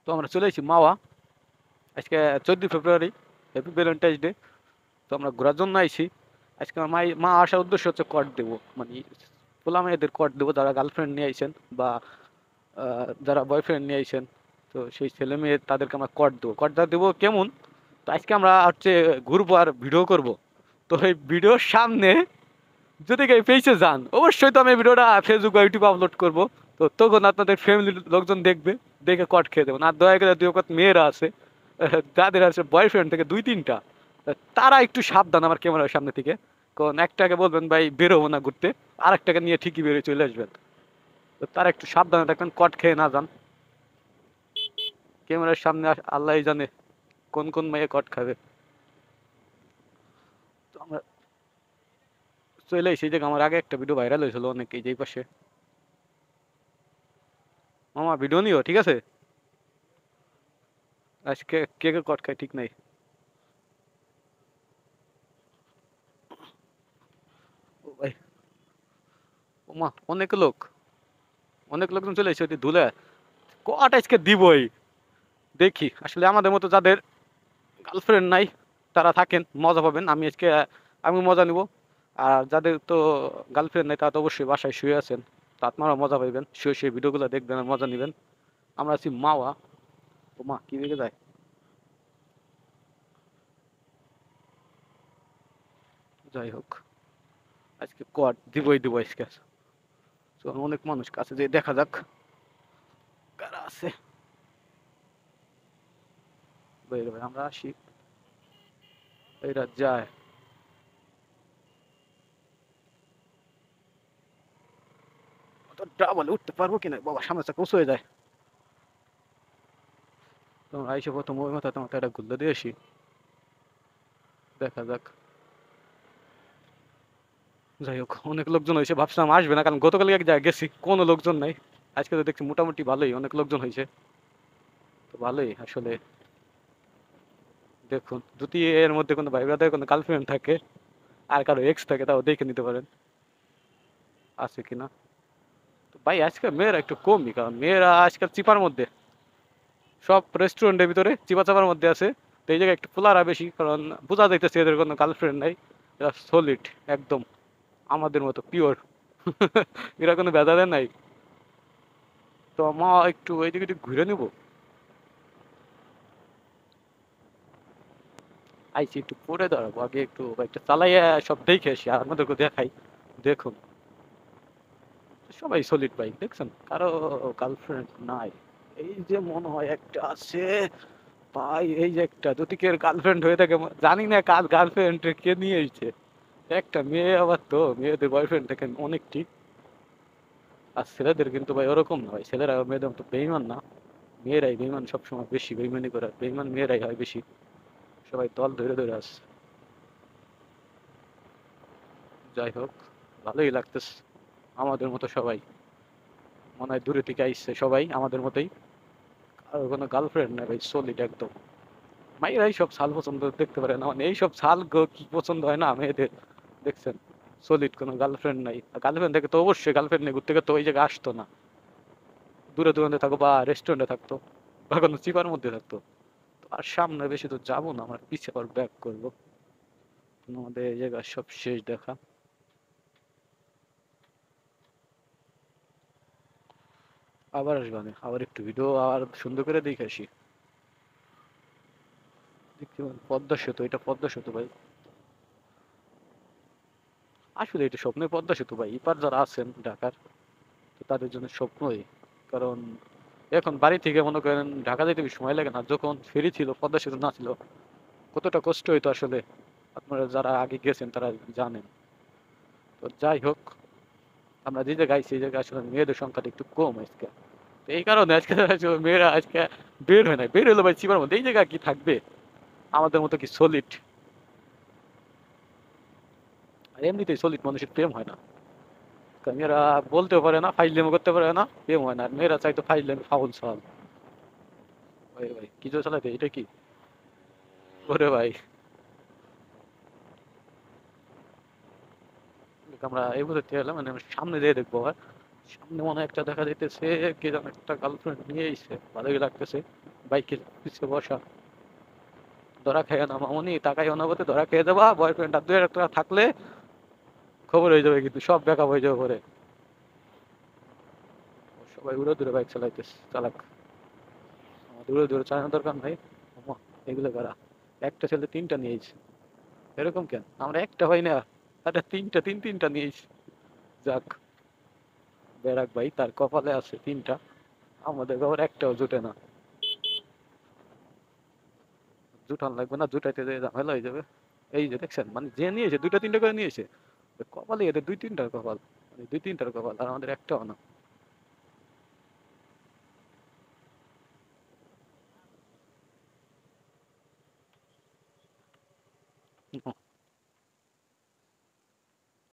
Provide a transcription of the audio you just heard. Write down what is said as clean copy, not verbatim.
তো আমরা চলে এসেছি মাওয়া। আজকে 14 ফেব্রুয়ারি, হ্যাপি ভ্যালেন্টাইন্স ডে। তো আমরা ঘোরার জন্য আইছি। আজকে আমার মা আসার উদ্দেশ্য হচ্ছে কট দেবো, মানে পোলা মেয়েদের কট দেবো, যারা গার্লফ্রেন্ড নিয়ে আইছেন বা যারা বয়ফ্রেন্ড নিয়ে আইছেন। তো সেই ছেলে মেয়ে তাদেরকে আমরা কট দেবো। কটটা দেবো কেমন? তো আজকে আমরা হচ্ছে ঘুরবো আর ভিডিও করব। তো এই ভিডিওর সামনে যদি কেউ পেয়েছে যান, অবশ্যই তো আমি ভিডিওটা ফেসবুক বা ইউটিউবে আপলোড করবো। তো তখন আপনাদের ফ্যামিলির লোকজন দেখবে, দেখে কট খেয়ে দেবেন। আর দয়া করে দুই কত মেয়েরা আছে, যাদের আছে বয়ফ্রেন্ড থেকে 2-3টা, তারা একটু সাবধান আমার ক্যামেরার সামনে থেকে। কারণ একটাকে বলবেন ভাই বেরোবো না ঘুরতে, আর একটাকে নিয়ে ঠিকই বেরিয়ে চলে আসবেন। তো তারা একটু সাবধানে থাকবেন, কট খেয়ে না যান। ক্যামেরার সামনে আল্লাহ জানে কোন কোন মেয়ে কট খাবে। তো আমরা চলে এসেছি যে আমার আগে একটা ভিডিও ভাইরাল হয়েছিল অনেক, এই যে এই পাশে। মামা ভিডিও নিও, ঠিক আছে? আজকে কে কে কট খায় ঠিক নাই। ও ভাই, ওমা অনেক লোক, অনেক লোকজন চলে এসেছে ওই ধুলে। কট আজকে দিবই। দেখি আসলে আমাদের মতো যাদের গার্লফ্রেন্ড নাই তারা থাকেন, মজা পাবেন। আমি আজকে আমি মজা নিব। আর যাদের তো গার্লফ্রেন্ড নাই তারা তো অবশ্যই বাসায় শুয়ে আছেন, তা আপনারা মজা পাইবেন, শুয়ে শুয়ে ভিডিওগুলো দেখবেন আর মজা নেবেন। আমরা আছি মাওয়া। ও মা কি দিকে যায়? যাই হোক, আজকে কট দিবই দিব আজকে। তো অনেক মানুষ কাছে যে দেখা যাক কারা আছে। ভাই ভাই আমরা আসি, এরা যায়। ডাবল উঠতে পারবো কিনা বাবা, সামনে চাকা উঁচু হয়ে যায়। তোমরা আইসে প্রথম ওই মাথা তোমার একটা ঘুরলে দিয়ে আসি, দেখা যাক। যাই হোক, অনেক লোকজন হয়েছে, ভাবছিলাম আসবে না, কারণ গতকাল এক জায়গায় গেছি কোনো লোকজন নাই। আজকে তো দেখছি মোটামুটি ভালোই অনেক লোকজন হয়েছে। তো ভালোই আসলে। দেখুন যদি এর মধ্যে কোনো ভাই ব্রাদার কোনো গার্লফ্রেন্ড থাকে আর কারো এক্স থাকে, তাও দেখে নিতে পারেন আছে কিনা। তো ভাই আজকে মেয়েরা একটু কমই, কারণ মেয়েরা আজকাল চিপার মধ্যে, সব রেস্টুরেন্টের ভিতরে চিপা চাপার মধ্যে আছে। তো এই জায়গায় একটু পোলারা বেশি, কারণ বোঝা যাইতেছে এদের কোনো গার্লফ্রেন্ড নাই। এরা সলিড একদম, আমাদের মতো পিওর। এরা কোনো ভেদাভেদ নাই। তো মা একটু এইদিকে একটু ঘুরে নিবো। আইছি একটু পরে দাঁড়াবো, আগে একটু বাইকটা চালাইয়া সব দেখে আসি আর আমাদেরকে দেখাই। দেখুন সবাই সলিড বাইক দেখছেন, কারো গার্লফ্রেন্ড নাই। এই যে মনে হয় একটা আছে ভাই, এই যে একটা যদি কে গার্লফ্রেন্ড হয়ে থাকে, জানি না কার গার্লফ্রেন্ড কে নিয়ে এসেছে। একটা মেয়ে, আবার তো মেয়েদের বয়ফ্রেন্ড দেখেন অনেকটি। আর ছেলেদের কিন্তু ভাই ওরকম না, ভাই ছেলেরা মেয়েদের মতো বেইমান না। মেয়েরাই বেইমান, সবসময় বেশি বেইমানি করে, বেইমান মেয়েরাই হয় বেশি। সবাই দল ধরে ধরে আসছে। যাই হোক, ভালোই লাগতেছে। আমাদের মতো সবাই মনে হয় দূরে থেকে আইসছে, সবাই আমাদের মতোই। আর কোনো গার্লফ্রেন্ড নাই ভাই, সলিড একদম। মাইরাই সব ছাল পছন্দ দেখতে পারে না, মানে এইসব ছাল কি পছন্দ হয় না মেয়েদের, দেখছেন? সলিড, কোনো গার্লফ্রেন্ড নাই। গার্লফ্রেন্ড থেকে তো অবশ্যই, গার্লফ্রেন্ড নিয়ে ঘুরতে গেলে তো ওই জায়গায় আসতো না, দূরে দূরান্তে থাকো বা রেস্টুরেন্টে থাকতো বা কোনো চিপার মধ্যে থাকতো। তো আর সামনে বেশি তো যাবো না, আমরা পিছিয়ে আবার ব্যাক করবো। আমাদের এই জায়গা সব শেষ দেখা। আবার আসবানে, আবার একটু ভিডিও আর সুন্দর করে দেখে আসি। দেখতে পাবেন পদ্মা সেতু, এটা পদ্মা সেতু ভাই। আসলে এটা স্বপ্নের পদ্মা সেতু ভাই, এপার যারা আছেন ঢাকার, তো তাদের জন্য স্বপ্নই। কারণ এখন বাড়ি থেকে মনে করেন ঢাকা যেতে বেশি সময় লাগে না। যখন ফেরি ছিল, পদ্মা সেতু না ছিল, কতটা কষ্ট হইতো আসলে। আপনারা যারা আগে গেছেন তারা জানেন। তো যাই হোক, আমরা যে জায়গায় সেই জায়গায় আসলে মেয়েদের সংখ্যাটা একটু কম আজকে। তো এই কারণে আজকে আসলে মেয়েরা আজকে বের হয় না। বের হলো ভাই চিপার মধ্যে, এই জায়গায় কি থাকবে আমাদের মতো কি সলিড? আর এমনিতেই সলিড মানুষের প্রেম হয় না। কারণ মেয়েরা বলতেও পারে না, ফাইজলামি করতে পারে না, প্রেম হয় না। আর মেয়েরা চাইতো ফাইজলামি, ফাউল সাল। ভাই ভাই কি জোর চালাতে, এটা কি? ওরে ভাই, আমরা এই বুঝতে এলাম, মানে আমরা সামনে যেয়ে দেখবো। আর সামনে মনে হয় একটা দেখা যাইতেছে, কে যেন একটা গার্লফ্রেন্ড নিয়ে এসে, ভালোই লাগতেছে। বাইকের পিছিয়ে বসা, ধরা খেয়ে না মামনি, তাকাই অনাবতে ধরা খেয়ে যাবা, বয়ফ্রেন্ড আর 2 একটা থাকলে খবর হয়ে যাবে, কিন্তু সব ব্যাকআপ হয়ে যাবে পরে। সবাই উড়ে দূরে বাইক চালাইতেছে, চালাক। আমাদের উড়ে দূরে চালানোর দরকার নাই। ওমা, এগুলো করা, একটা ছেলে 3টা নিয়েছে, এরকম কেন? আমরা একটা হয় না, আরে তিনটা নিয়েছি। যাক, বেরাক ভাই তার কপালে আছে 3টা, আমাদের আবার একটাও জুটে না। জুটান লাগবে না, জুটাইতে যে ঝামেলা হয়ে যাবে। এই যে দেখছেন, মানে যে নিয়েছে 2টা 3টা করে নিয়েছে, কপালে এদের 2-3টার কপাল, মানে 2-3টার কপাল, আর আমাদের একটাও না।